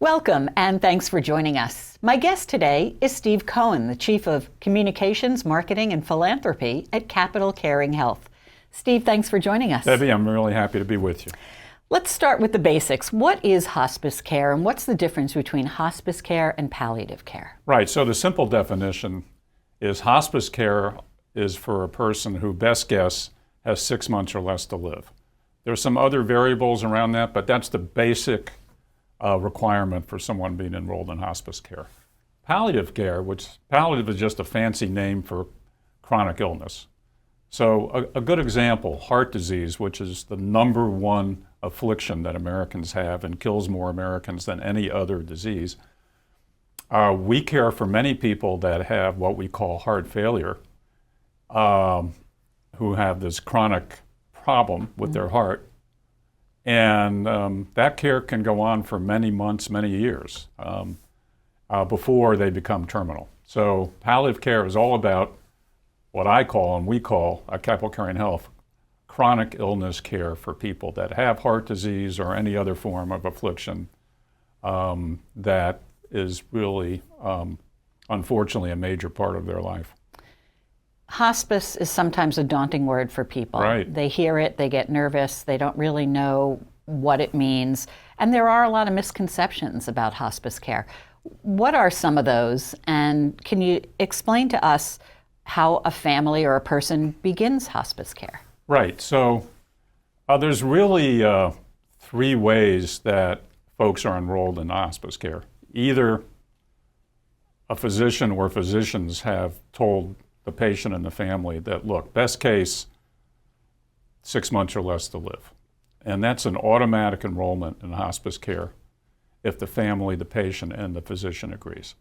Welcome, and thanks for joining us. My guest today is Steve Cohen, the Chief of Communications, Marketing, and Philanthropy at Capital Caring Health. Steve, thanks for joining us. Debbie, I'm really happy to be with you. Let's start with the basics. What is hospice care, and what's the difference between hospice care and palliative care? Right, so the simple definition is hospice care is for a person who, best guess, has 6 months or less to live. There's some other variables around that, but that's the basic requirement for someone being enrolled in hospice care. Palliative care, which palliative is just a fancy name for chronic illness. So a good example, heart disease, which is the number one affliction that Americans have and kills more Americans than any other disease. We care for many people that have what we call heart failure, who have this chronic problem with their heart. And that care can go on for many months, many years before they become terminal. So palliative care is all about what I call and we call at Capital Caring Health chronic illness care for people that have heart disease or any other form of affliction that is really, unfortunately, a major part of their life. Hospice is sometimes a daunting word for people. Right. They hear it, they get nervous, they don't really know what it means, and there are a lot of misconceptions about hospice care. What are some of those, and can you explain to us how a family or a person begins hospice care? Right, so there's really three ways that folks are enrolled in hospice care. Either a physician or physicians have told the patient and the family that, look, best case, 6 months or less to live. And that's an automatic enrollment in hospice care if the family, the patient, and the physician agrees.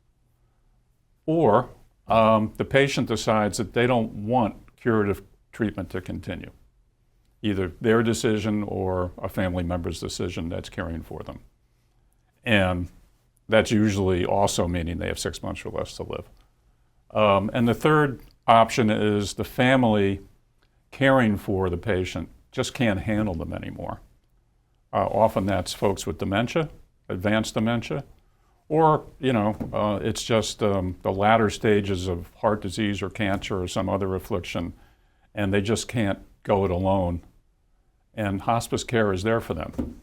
Or the patient decides that they don't want curative treatment to continue. Either their decision or a family member's decision that's caring for them. And that's usually also meaning they have 6 months or less to live. And the third option is the family caring for the patient just can't handle them anymore. Often that's folks with dementia, advanced dementia, or it's just the latter stages of heart disease or cancer or some other affliction, and they just can't go it alone. And hospice care is there for them.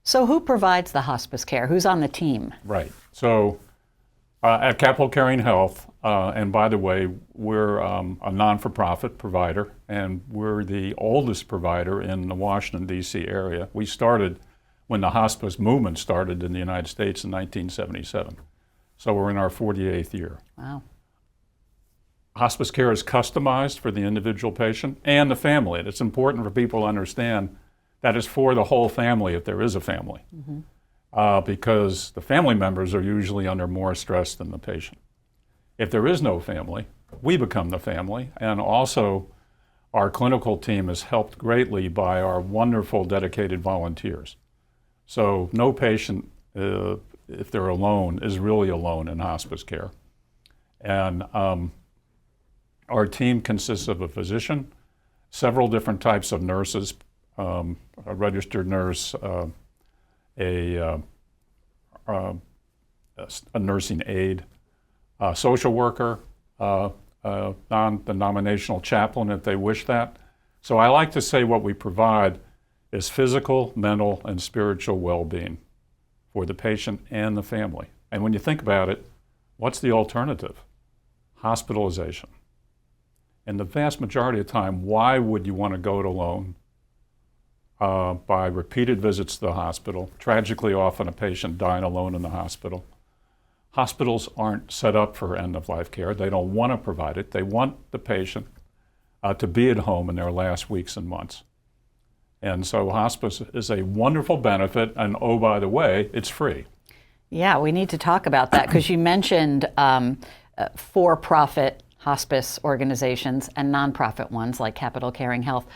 So who provides the hospice care? Who's on the team? Right. So at Capital Caring Health, and by the way, we're a non-for-profit provider, and we're the oldest provider in the Washington, D.C. area. We started when the hospice movement started in the United States in 1977. So we're in our 48th year. Wow. Hospice care is customized for the individual patient and the family. And it's important for people to understand that it's for the whole family if there is a family. Mm-hmm. Because the family members are usually under more stress than the patient. If there is no family, we become the family, and also our clinical team is helped greatly by our wonderful dedicated volunteers. So no patient, if they're alone, is really alone in hospice care. And our team consists of a physician, several different types of nurses, a registered nurse, a nursing aide, a social worker, the nominational chaplain if they wish that. So I like to say what we provide is physical, mental, and spiritual well-being for the patient and the family. And when you think about it, what's the alternative? Hospitalization. And the vast majority of the time, why would you want to go it alone? By repeated visits to the hospital, tragically often a patient dying alone in the hospital. Hospitals aren't set up for end-of-life care. They don't want to provide it. They want the patient to be at home in their last weeks and months. And so hospice is a wonderful benefit, and oh, by the way, it's free. Yeah, we need to talk about that because you mentioned for-profit hospice organizations and nonprofit ones like Capital Caring Health.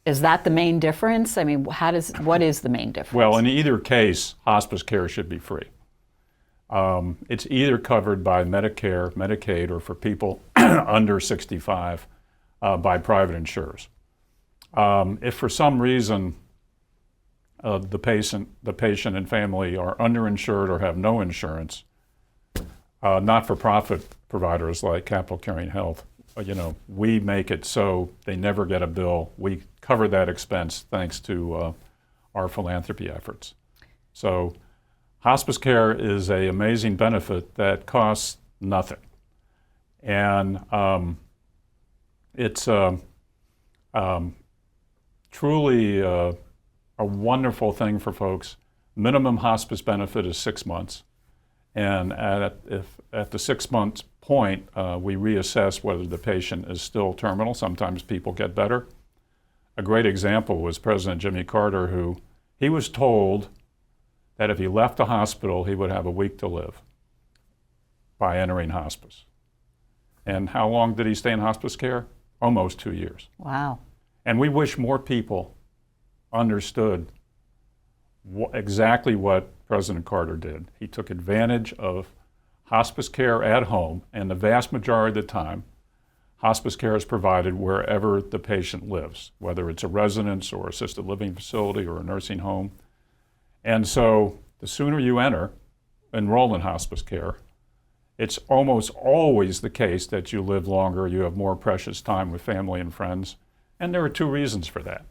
Is that the main difference? I mean, what is the main difference? Well, in either case, hospice care should be free. It's either covered by Medicare, Medicaid, or for people under 65 by private insurers. If for some reason the patient and family are underinsured or have no insurance, not-for-profit providers like Capital Caring Health, we make it so they never get a bill. We cover that expense thanks to our philanthropy efforts. So hospice care is an amazing benefit that costs nothing. And it's truly a wonderful thing for folks. Minimum hospice benefit is 6 months. And at the 6 months point, we reassess whether the patient is still terminal. Sometimes people get better. A great example was President Jimmy Carter, who he was told that if he left the hospital, he would have a week to live by entering hospice. And how long did he stay in hospice care? Almost 2 years. Wow. And we wish more people understood exactly what President Carter did. He took advantage of hospice care at home, and the vast majority of the time, hospice care is provided wherever the patient lives, whether it's a residence or assisted living facility or a nursing home. And so the sooner you enroll in hospice care, it's almost always the case that you live longer, you have more precious time with family and friends, and there are 2 reasons for that.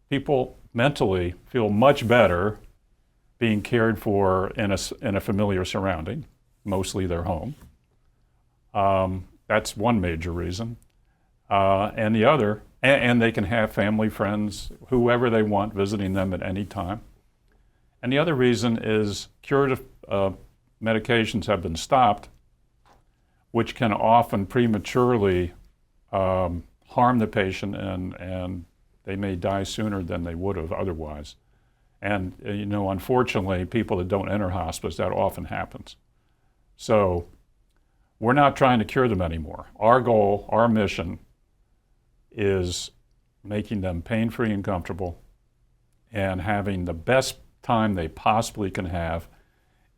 People mentally feel much better being cared for in a familiar surrounding, mostly their home. That's one major reason. And the other, and they can have family, friends, whoever they want visiting them at any time. And the other reason is curative medications have been stopped, which can often prematurely harm the patient, and they may die sooner than they would have otherwise. And unfortunately, people that don't enter hospice, that often happens. So we're not trying to cure them anymore. Our goal, our mission, is making them pain-free and comfortable and having the best time they possibly can have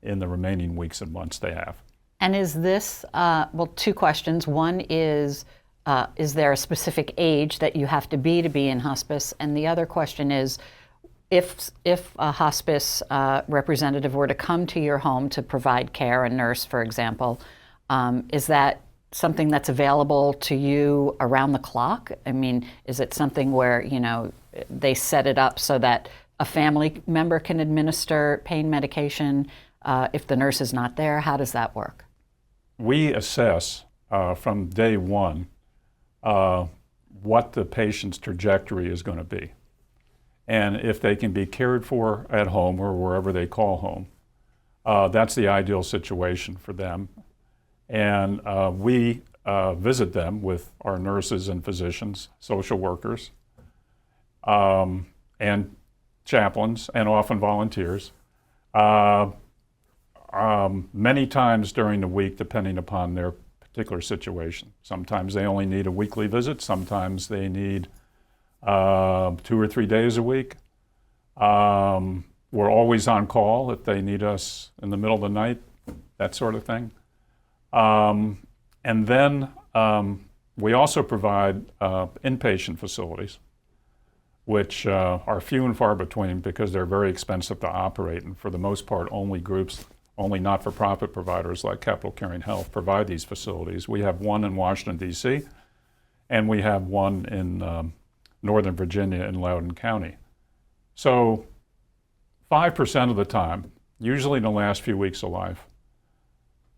in the remaining weeks and months they have. And is this, 2 questions. One is there a specific age that you have to be in hospice? And the other question is, if a hospice representative were to come to your home to provide care, a nurse, for example, is that something that's available to you around the clock? I mean, is it something where, they set it up so that a family member can administer pain medication if the nurse is not there? How does that work? We assess from day one what the patient's trajectory is going to be. And if they can be cared for at home or wherever they call home, that's the ideal situation for them. And we visit them with our nurses and physicians, social workers, and chaplains, and often volunteers, many times during the week, depending upon their particular situation. Sometimes they only need a weekly visit. Sometimes they need 2 or 3 days a week. We're always on call if they need us in the middle of the night, that sort of thing. And then we also provide inpatient facilities, which are few and far between because they're very expensive to operate, and for the most part, only not-for-profit providers like Capital Caring Health provide these facilities. We have one in Washington, D.C., and we have one in Northern Virginia in Loudoun County. So 5% of the time, usually in the last few weeks of life,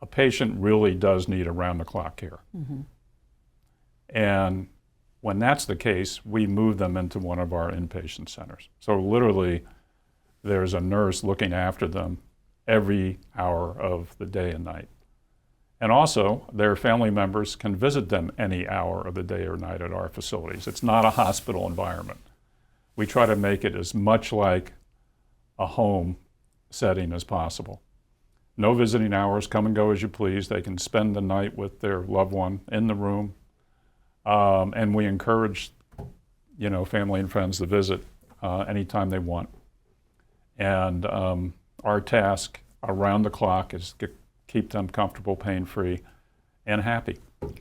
a patient really does need around-the-clock care. Mm-hmm. And when that's the case, we move them into one of our inpatient centers. So literally, there's a nurse looking after them every hour of the day and night. And also, their family members can visit them any hour of the day or night at our facilities. It's not a hospital environment. We try to make it as much like a home setting as possible. No visiting hours, come and go as you please. They can spend the night with their loved one in the room. And we encourage, family and friends to visit anytime they want. And our task around the clock is to keep them comfortable, pain-free, and happy.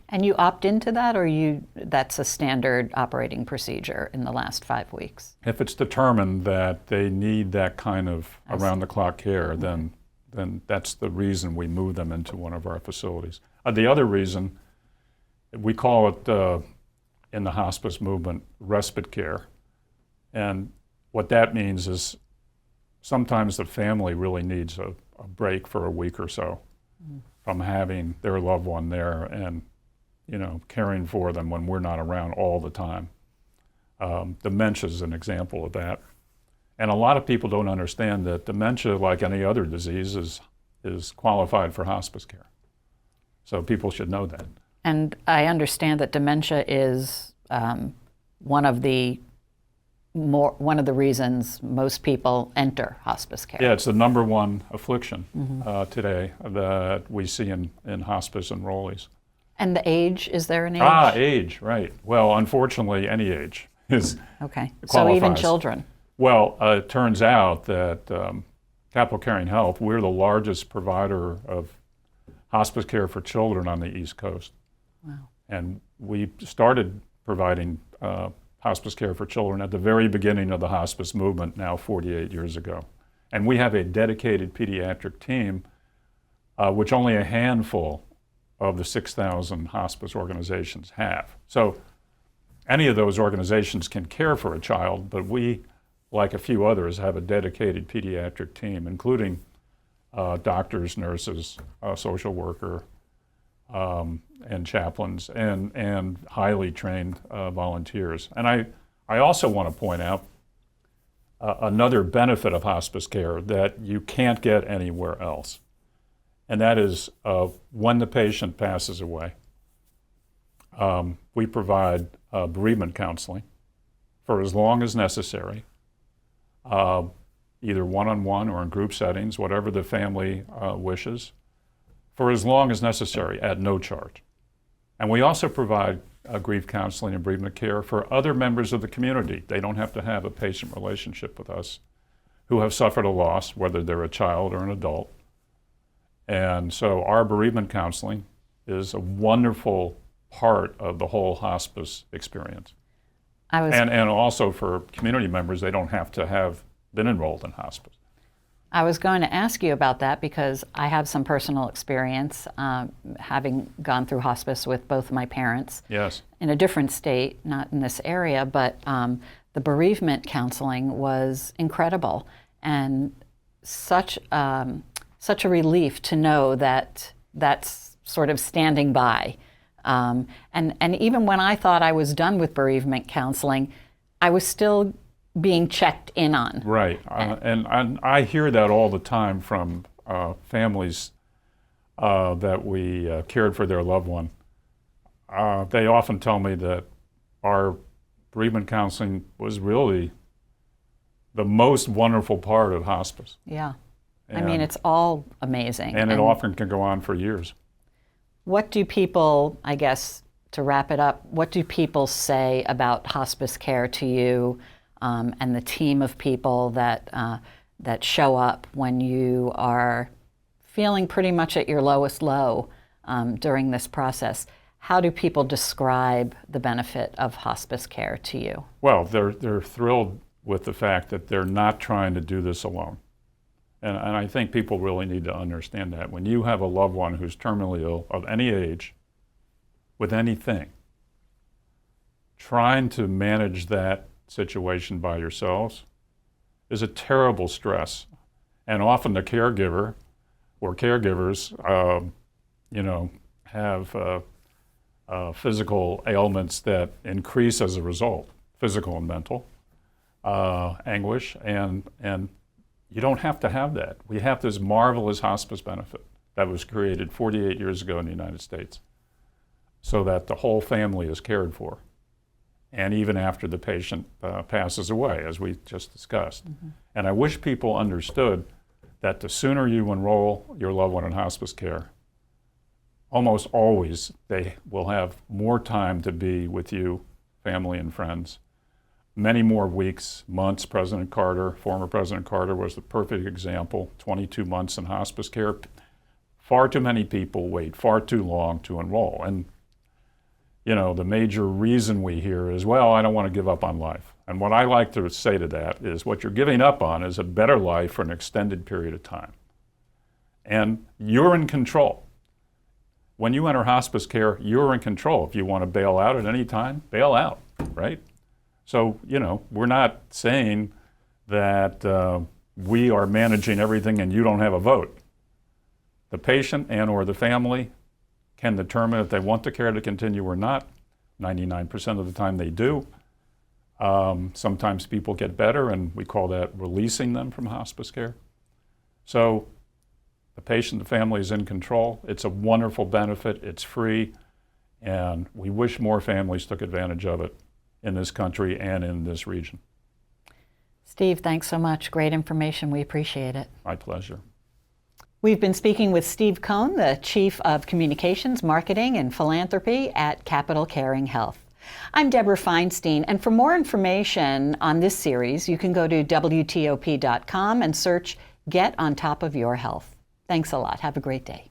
And you opt into that, or that's a standard operating procedure in the last 5 weeks? If it's determined that they need that kind of around-the-clock care, then that's the reason we move them into one of our facilities. The other reason, we call it in the hospice movement respite care. And what that means is sometimes the family really needs a break for a week or so from having their loved one there and, caring for them when we're not around all the time. Dementia is an example of that. And a lot of people don't understand that dementia, like any other disease, is qualified for hospice care. So people should know that. And I understand that dementia is one of the reasons most people enter hospice care. Yeah, it's the number one affliction today that we see in hospice enrollees. And the age, is there an age? Age, right. Well, unfortunately, any age is okay. qualifies. So even children? Well, it turns out that Capital Caring Health, we're the largest provider of hospice care for children on the East Coast. Wow. And we started providing hospice care for children at the very beginning of the hospice movement, now 48 years ago. And we have a dedicated pediatric team, which only a handful of the 6,000 hospice organizations have. So any of those organizations can care for a child, but we, like a few others, have a dedicated pediatric team, including doctors, nurses, social worker, and chaplains, and highly trained volunteers. And I also want to point out another benefit of hospice care that you can't get anywhere else. And that is when the patient passes away, we provide bereavement counseling for as long as necessary, either one-on-one or in group settings, whatever the family wishes, for as long as necessary at no charge. And we also provide grief counseling and bereavement care for other members of the community. They don't have to have a patient relationship with us, who have suffered a loss, whether they're a child or an adult. And so our bereavement counseling is a wonderful part of the whole hospice experience. And also for community members, they don't have to have been enrolled in hospice. I was going to ask you about that because I have some personal experience having gone through hospice with both my parents. Yes. In a different state, not in this area, but the bereavement counseling was incredible and such a relief to know that that's sort of standing by. And even when I thought I was done with bereavement counseling, I was still being checked in on. Right. And I hear that all the time from families that we cared for their loved one. They often tell me that our bereavement counseling was really the most wonderful part of hospice. Yeah. I mean, it's all amazing. And it often can go on for years. What do people, I guess, to wrap it up, what do people say about hospice care to you and the team of people that show up when you are feeling pretty much at your lowest low during this process? How do people describe the benefit of hospice care to you? Well, they're thrilled with the fact that they're not trying to do this alone. And I think people really need to understand that. When you have a loved one who's terminally ill of any age, with anything, trying to manage that situation by yourselves is a terrible stress. And often the caregiver or caregivers, have physical ailments that increase as a result, physical and mental anguish, and you don't have to have that. We have this marvelous hospice benefit that was created 48 years ago in the United States so that the whole family is cared for, and even after the patient passes away, as we just discussed. Mm-hmm. And I wish people understood that the sooner you enroll your loved one in hospice care, almost always they will have more time to be with you, family and friends. Many more weeks, months. President Carter, former President Carter, was the perfect example. 22 months in hospice care. Far too many people wait far too long to enroll. And, you know, the major reason we hear is, well, I don't want to give up on life. And what I like to say to that is what you're giving up on is a better life for an extended period of time. And you're in control. When you enter hospice care, you're in control. If you want to bail out at any time, bail out, right? So, you know, we're not saying that we are managing everything and you don't have a vote. The patient and or the family can determine if they want the care to continue or not. 99% of the time they do. Sometimes people get better, and we call that releasing them from hospice care. So the patient, the family is in control. It's a wonderful benefit. It's free, and we wish more families took advantage of it in this country and in this region. Steve, thanks so much. Great information. We appreciate it. My pleasure. We've been speaking with Steve Cohn, the Chief of Communications, Marketing, and Philanthropy at Capital Caring Health. I'm Deborah Feinstein, and for more information on this series, you can go to WTOP.com and search Get on Top of Your Health. Thanks a lot. Have a great day.